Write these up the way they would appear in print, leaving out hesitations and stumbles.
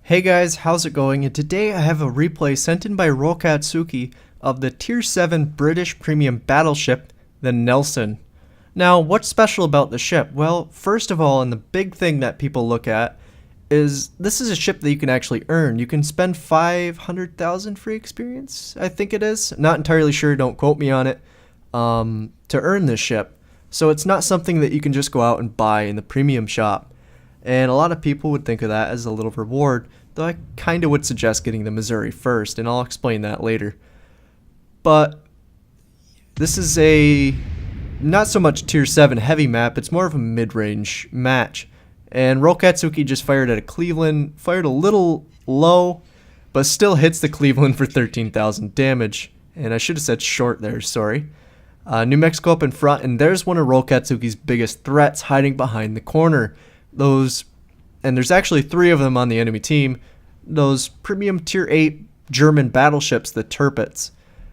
Hey guys, how's it going? And today I have a replay sent in by Rolkatsuki of the Tier 7 British Premium Battleship, the Nelson. Now, what's special about the ship? Well, first of all, and the big thing that people look at is this is a ship that you can actually earn. You can spend 500,000 free experience, I think it is. Not entirely sure, don't quote me on it, to earn this ship. So it's not something that you can just go out and buy in the premium shop. And a lot of people would think of that as a little reward, though I kind of would suggest getting the Missouri first, and I'll explain that later. But this is a not so much Tier 7 heavy map, it's more of a mid-range match. And Rolkatsuki just fired at a Cleveland, fired a little low, but still hits the Cleveland for 13,000 damage. And I should have said short there, sorry. New Mexico up in front, and there's one of Rolkatsuki's biggest threats hiding behind the corner. And there's actually 3 of them on the enemy team, those premium tier 8 German battleships, the Tirpitz.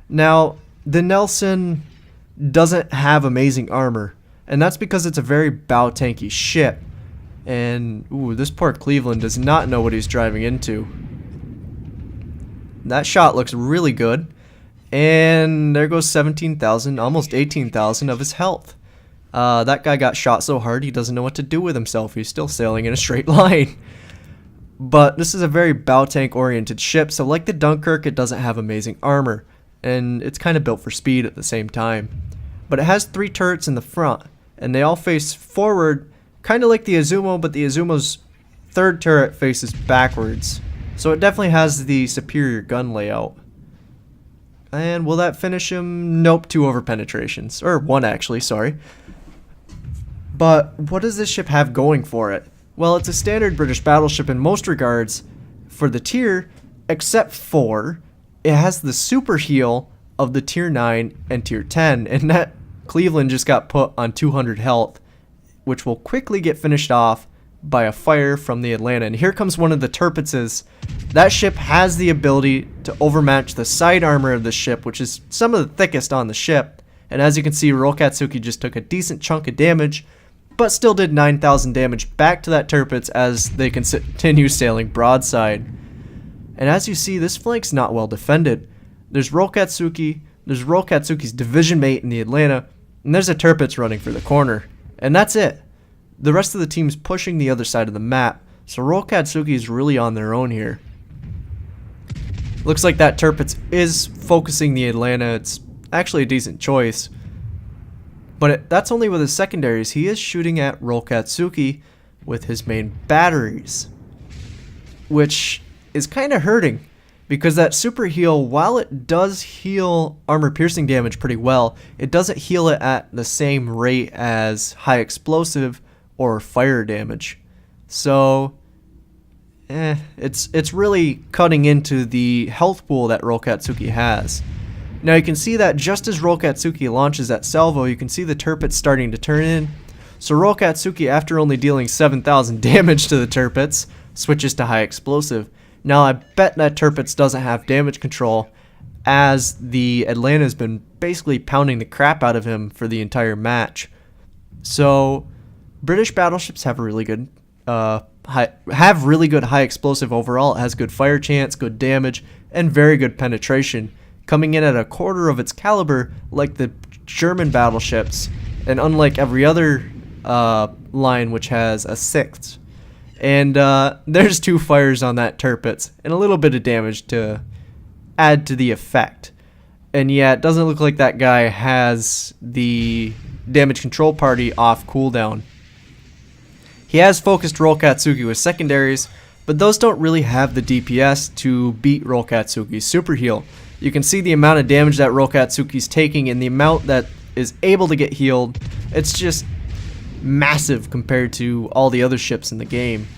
Now, the Nelson doesn't have amazing armor, and that's because it's a very bow tanky ship. And, this poor Cleveland does not know what he's driving into. That shot looks really good, and there goes 17,000, almost 18,000 of his health. That guy got shot so hard he doesn't know what to do with himself. He's still sailing in a straight line. But this is a very bow tank oriented ship, so like the Dunkirk, it doesn't have amazing armor, and it's kind of built for speed at the same time. But it has 3 turrets in the front, and they all face forward, kind of like the Izumo, but the Izumo's 3rd turret faces backwards. So it definitely has the superior gun layout. And will that finish him? Nope, 2 over penetrations. Or 1 actually, sorry. But what does this ship have going for it? Well, it's a standard British battleship in most regards for the tier, except for it has the super heal of the tier 9 and tier 10, and that Cleveland just got put on 200 health, which will quickly get finished off by a fire from the Atlanta. And here comes one of the Tirpitzes. That ship has the ability to overmatch the side armor of the ship, which is some of the thickest on the ship. And as you can see, Rolkatsuki just took a decent chunk of damage, but still did 9,000 damage back to that Tirpitz as they continue sailing broadside. And as you see, this flank's not well defended. There's Rolkatsuki, there's Rolkatsuki's division mate in the Atlanta, and there's a Tirpitz running for the corner. And that's it. The rest of the team's pushing the other side of the map, so Rolkatsuki is really on their own here. Looks like that Tirpitz is focusing the Atlanta. It's actually a decent choice. But that's only with his secondaries. He is shooting at Rolkatsuki with his main batteries, which is kind of hurting because that super heal, while it does heal armor piercing damage pretty well, it doesn't heal it at the same rate as high explosive or fire damage. So it's really cutting into the health pool that Rolkatsuki has. Now you can see that just as Rolkatsuki launches that salvo, you can see the Tirpitz starting to turn in. So Rolkatsuki, after only dealing 7,000 damage to the Tirpitz, switches to high explosive. Now I bet that Tirpitz doesn't have damage control, as the Atlanta's been basically pounding the crap out of him for the entire match. So British battleships have a really good high explosive overall. It has good fire chance, good damage, and very good penetration, coming in at a quarter of its caliber like the German battleships, and unlike every other line which has a 6th. And there's 2 fires on that Tirpitz and a little bit of damage to add to the effect. And yeah, it doesn't look like that guy has the damage control party off cooldown. He has focused Rolkatsuki with secondaries, but those don't really have the DPS to beat Rolkatsuki's super heal. You can see the amount of damage that Rolkatsuki's taking and the amount that is able to get healed. It's just massive compared to all the other ships in the game.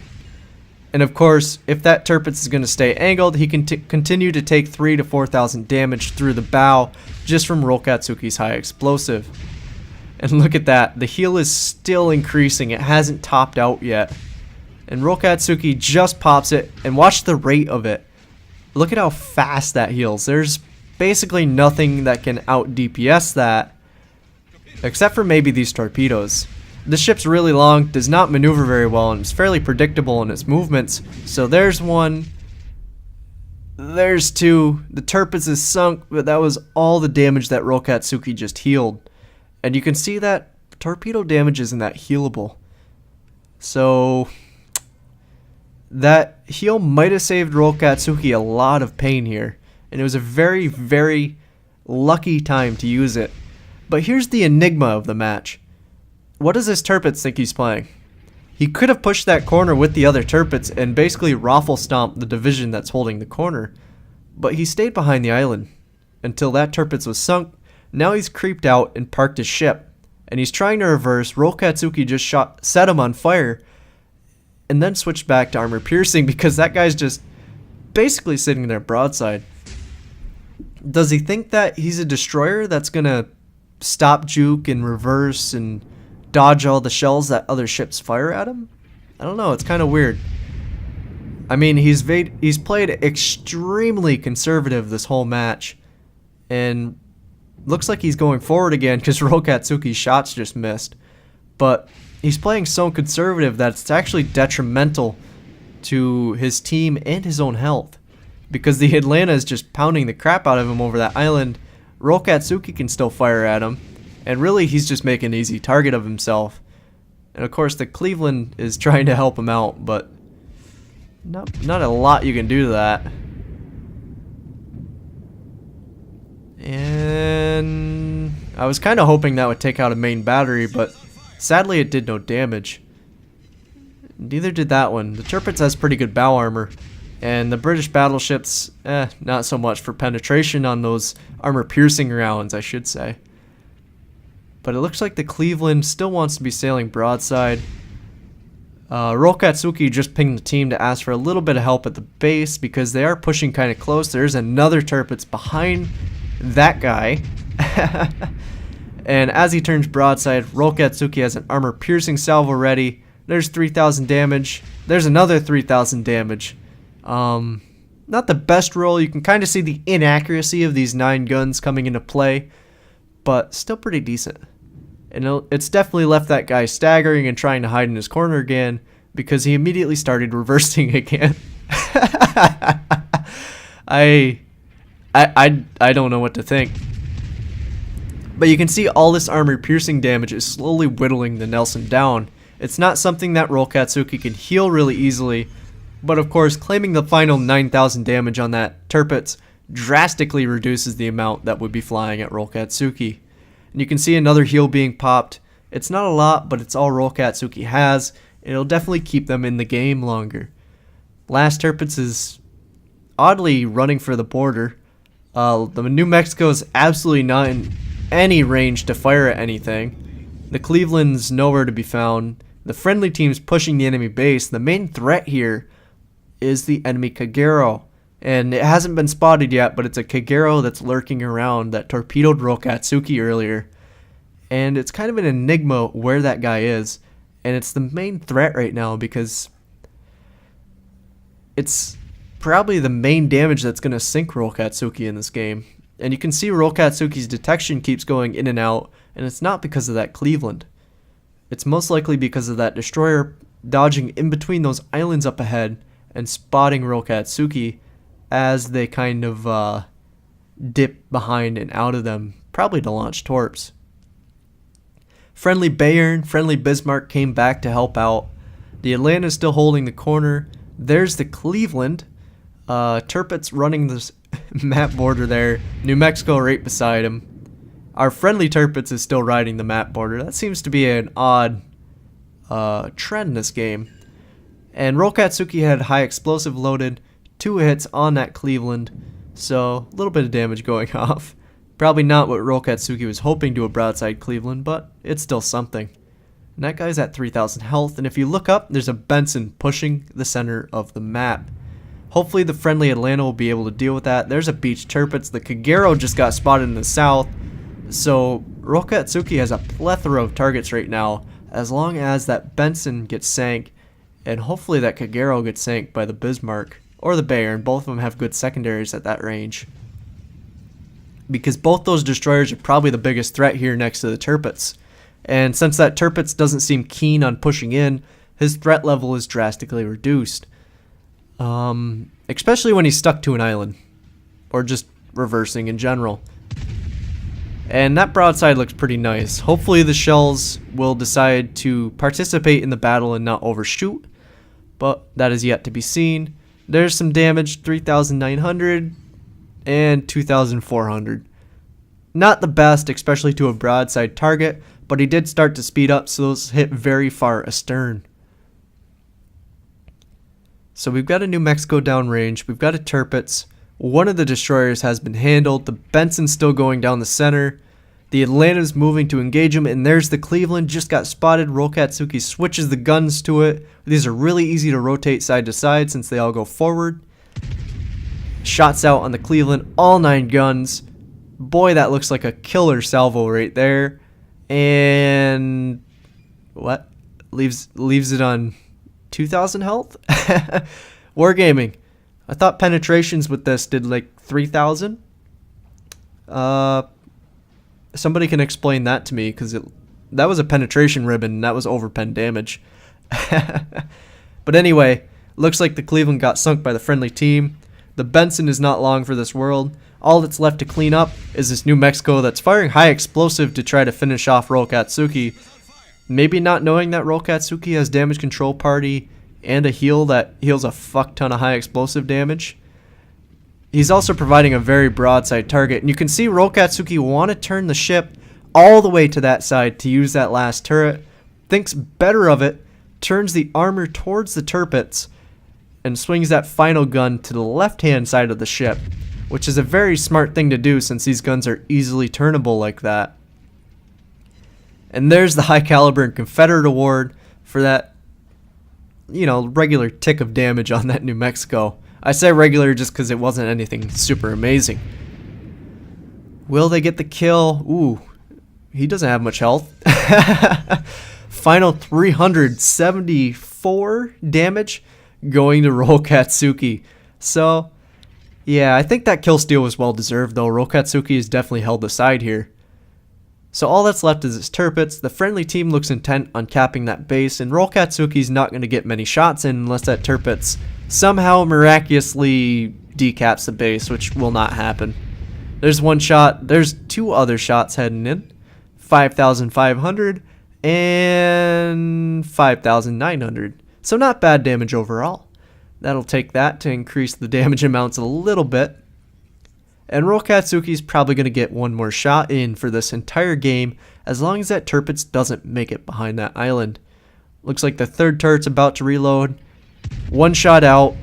And of course, if that Tirpitz is going to stay angled, he can continue to take 3,000 to 4,000 damage through the bow just from Rolkatsuki's high explosive. And look at that, the heal is still increasing, it hasn't topped out yet. And Rolkatsuki just pops it, and watch the rate of it. Look at how fast that heals. There's basically nothing that can out DPS that, except for maybe these torpedoes. The ship's really long, does not maneuver very well, and is fairly predictable in its movements. So there's one. There's two. The Tirpitz is sunk, but that was all the damage that Rolkatsuki just healed. And you can see that torpedo damage isn't that healable. So that heal might have saved Rolkatsuki a lot of pain here. And it was a very, very lucky time to use it. But here's the enigma of the match. What does this Tirpitz think he's playing? He could have pushed that corner with the other Tirpitz and basically raffle stomped the division that's holding the corner. But he stayed behind the island until that Tirpitz was sunk. Now he's creeped out and parked his ship. And he's trying to reverse. Rolkatsuki just set him on fire. And then switched back to armor piercing because that guy's just basically sitting there broadside. Does he think that he's a destroyer that's going to stop juke and reverse and dodge all the shells that other ships fire at him? I don't know, it's kind of weird. I mean, he's played extremely conservative this whole match, and looks like he's going forward again because Rolkatsuki's shots just missed. But he's playing so conservative that it's actually detrimental to his team and his own health, because the Atlanta is just pounding the crap out of him over that island. Rolkatsuki can still fire at him, and really he's just making an easy target of himself. And of course the Cleveland is trying to help him out, but not a lot you can do to that. And I was kind of hoping that would take out a main battery, but sadly it did no damage. Neither did that one. The Tirpitz has pretty good bow armor, and the British battleships, not so much for penetration on those armor piercing rounds, I should say. But it looks like the Cleveland still wants to be sailing broadside. Rolkatsuki just pinged the team to ask for a little bit of help at the base because they are pushing kind of close. There's another Tirpitz behind that guy. And as he turns broadside, Rolkatsuki has an armor piercing salvo ready. There's 3,000 damage. There's another 3,000 damage. Not the best roll. You can kind of see the inaccuracy of these 9 guns coming into play, but still pretty decent. And it's definitely left that guy staggering and trying to hide in his corner again because he immediately started reversing again. I don't know what to think. But you can see all this armor piercing damage is slowly whittling the Nelson down. It's not something that Rolkatsuki can heal really easily, but of course claiming the final 9,000 damage on that Tirpitz drastically reduces the amount that would be flying at Rolkatsuki. And you can see another heal being popped. It's not a lot, but it's all Rolkatsuki has. It'll definitely keep them in the game longer. Last Tirpitz is oddly running for the border. The New Mexico is absolutely not in any range to fire at anything. The Cleveland's nowhere to be found. The friendly team's pushing the enemy base. The main threat here is the enemy Kagero. And it hasn't been spotted yet, but it's a Kagero that's lurking around that torpedoed Rolkatsuki earlier. And it's kind of an enigma where that guy is. And it's the main threat right now because it's probably the main damage that's going to sink Rolkatsuki in this game. And you can see Rolkatsuki's detection keeps going in and out, and it's not because of that Cleveland. It's most likely because of that destroyer dodging in between those islands up ahead and spotting Rolkatsuki as they kind of dip behind and out of them, probably to launch torps. Friendly Bayern, friendly Bismarck came back to help out. The Atlanta is still holding the corner. There's the Cleveland. Tirpitz running this map border there. New Mexico right beside him. Our friendly Tirpitz is still riding the map border. That seems to be an odd trend in this game. And Rolkatsuki had high explosive loaded. 2 hits on that Cleveland. So a little bit of damage going off. Probably not what Rolkatsuki was hoping to a broadside Cleveland, but it's still something. And that guy's at 3,000 health. And if you look up, there's a Benson pushing the center of the map. Hopefully the friendly Atlanta will be able to deal with that. There's a beach Tirpitz. The Kagero just got spotted in the south. So Rolkatsuki has a plethora of targets right now, as long as that Benson gets sank, and hopefully that Kagero gets sank by the Bismarck or the Bayern. Both of them have good secondaries at that range, because both those destroyers are probably the biggest threat here next to the Tirpitz. And since that Tirpitz doesn't seem keen on pushing in, his threat level is drastically reduced. Especially when he's stuck to an island. Or just reversing in general. And that broadside looks pretty nice. Hopefully the shells will decide to participate in the battle and not overshoot. But that is yet to be seen. There's some damage, 3,900 and 2,400. Not the best, especially to a broadside target, but he did start to speed up, so those hit very far astern. So we've got a New Mexico downrange, we've got a Tirpitz. One of the destroyers has been handled, the Benson's still going down the center. The Atlanta's moving to engage him, and there's the Cleveland, just got spotted. Rolkatsuki switches the guns to it. These are really easy to rotate side to side since they all go forward. Shots out on the Cleveland, all 9 guns. Boy, that looks like a killer salvo right there. And what? Leaves it on 2,000 health? Wargaming. I thought penetrations with this did like 3,000. Somebody can explain that to me, because that was a penetration ribbon and that was overpen damage. But anyway, looks like the Cleveland got sunk by the friendly team. The Benson is not long for this world. All that's left to clean up is this New Mexico that's firing high explosive to try to finish off Rolkatsuki. Maybe not knowing that Rolkatsuki has damage control party and a heal that heals a fuck ton of high explosive damage. He's also providing a very broadside target, and you can see Rolkatsuki want to turn the ship all the way to that side to use that last turret. Thinks better of it, turns the armor towards the Tirpitz, and swings that final gun to the left-hand side of the ship, which is a very smart thing to do since these guns are easily turnable like that. And there's the high caliber and Confederate award for that, regular tick of damage on that New Mexico. I say regular just because it wasn't anything super amazing. Will they get the kill? Ooh, he doesn't have much health. Final 374 damage going to Rolkatsuki. So, yeah, I think that kill steal was well deserved, though. Rolkatsuki has definitely held the side here. So all that's left is this Tirpitz. The friendly team looks intent on capping that base, and Rolkatsuki's not going to get many shots in unless that Tirpitz somehow miraculously decaps the base, which will not happen. There's one shot. There's 2 other shots heading in. 5,500 and 5,900. So not bad damage overall. That'll take that to increase the damage amounts a little bit. And Rolkatsuki's probably going to get one more shot in for this entire game, as long as that Tirpitz doesn't make it behind that island. Looks like the 3rd turret's about to reload. One shot out.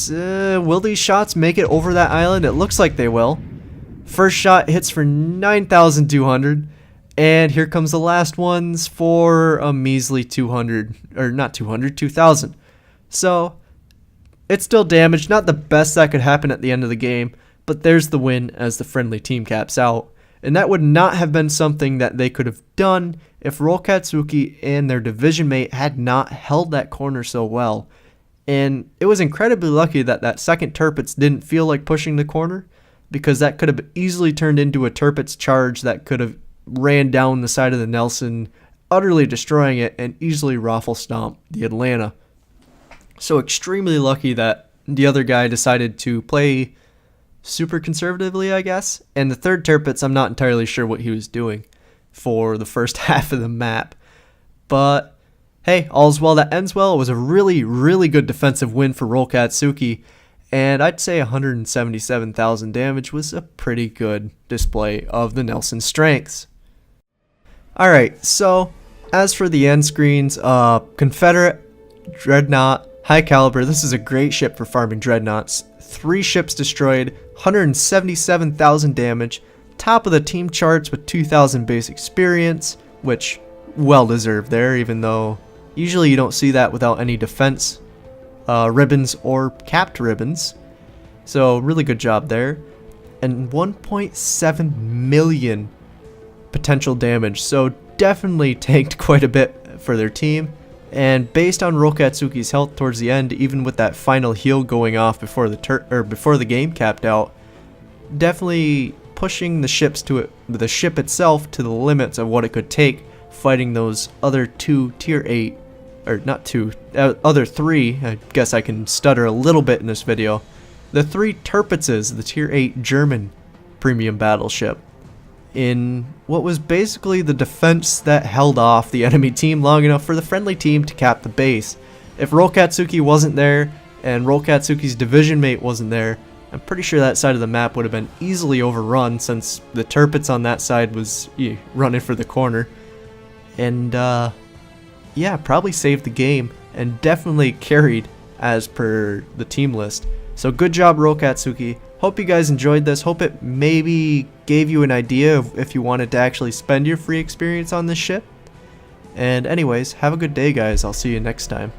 Will these shots make it over that island? It looks like they will. First shot hits for 9,200. And here comes the last ones for a measly 200. Or not 200, 2,000. So, it's still damage. Not the best that could happen at the end of the game. But there's the win as the friendly team caps out. And that would not have been something that they could have done if Rolkatsuki and their division mate had not held that corner so well. And it was incredibly lucky that that second Tirpitz didn't feel like pushing the corner, because that could have easily turned into a Tirpitz charge that could have ran down the side of the Nelson, utterly destroying it and easily raffle stomp the Atlanta. So extremely lucky that the other guy decided to play super conservatively, I guess. And the 3rd Tirpitz, I'm not entirely sure what he was doing for the first half of the map. But hey, all's well that ends well. It was a really, really good defensive win for Rolkatsuki. And I'd say 177,000 damage was a pretty good display of the Nelson strengths. Alright, so as for the end screens, Confederate, Dreadnought, High Caliber, this is a great ship for farming Dreadnoughts. 3 ships destroyed, 177,000 damage, top of the team charts with 2,000 base experience, which well deserved there, even though usually you don't see that without any defense ribbons or capped ribbons. So really good job there. And 1.7 million potential damage, so definitely tanked quite a bit for their team. And based on Rolkatsuki's health towards the end, even with that final heal going off before the game capped out, definitely pushing the ship itself to the limits of what it could take, fighting those other two tier 8, or not two, other 3, I guess I can stutter a little bit in this video, the 3 Tirpitzes, the tier 8 German premium battleship, in what was basically the defense that held off the enemy team long enough for the friendly team to cap the base. If Rolkatsuki wasn't there, and Rolkatsuki's division mate wasn't there, I'm pretty sure that side of the map would have been easily overrun, since the Tirpitz on that side was running for the corner. And yeah, probably saved the game, and definitely carried as per the team list. So good job, Rolkatsuki. Hope you guys enjoyed this. Hope it maybe gave you an idea of if you wanted to actually spend your free experience on this ship. And anyways, have a good day, guys. I'll see you next time.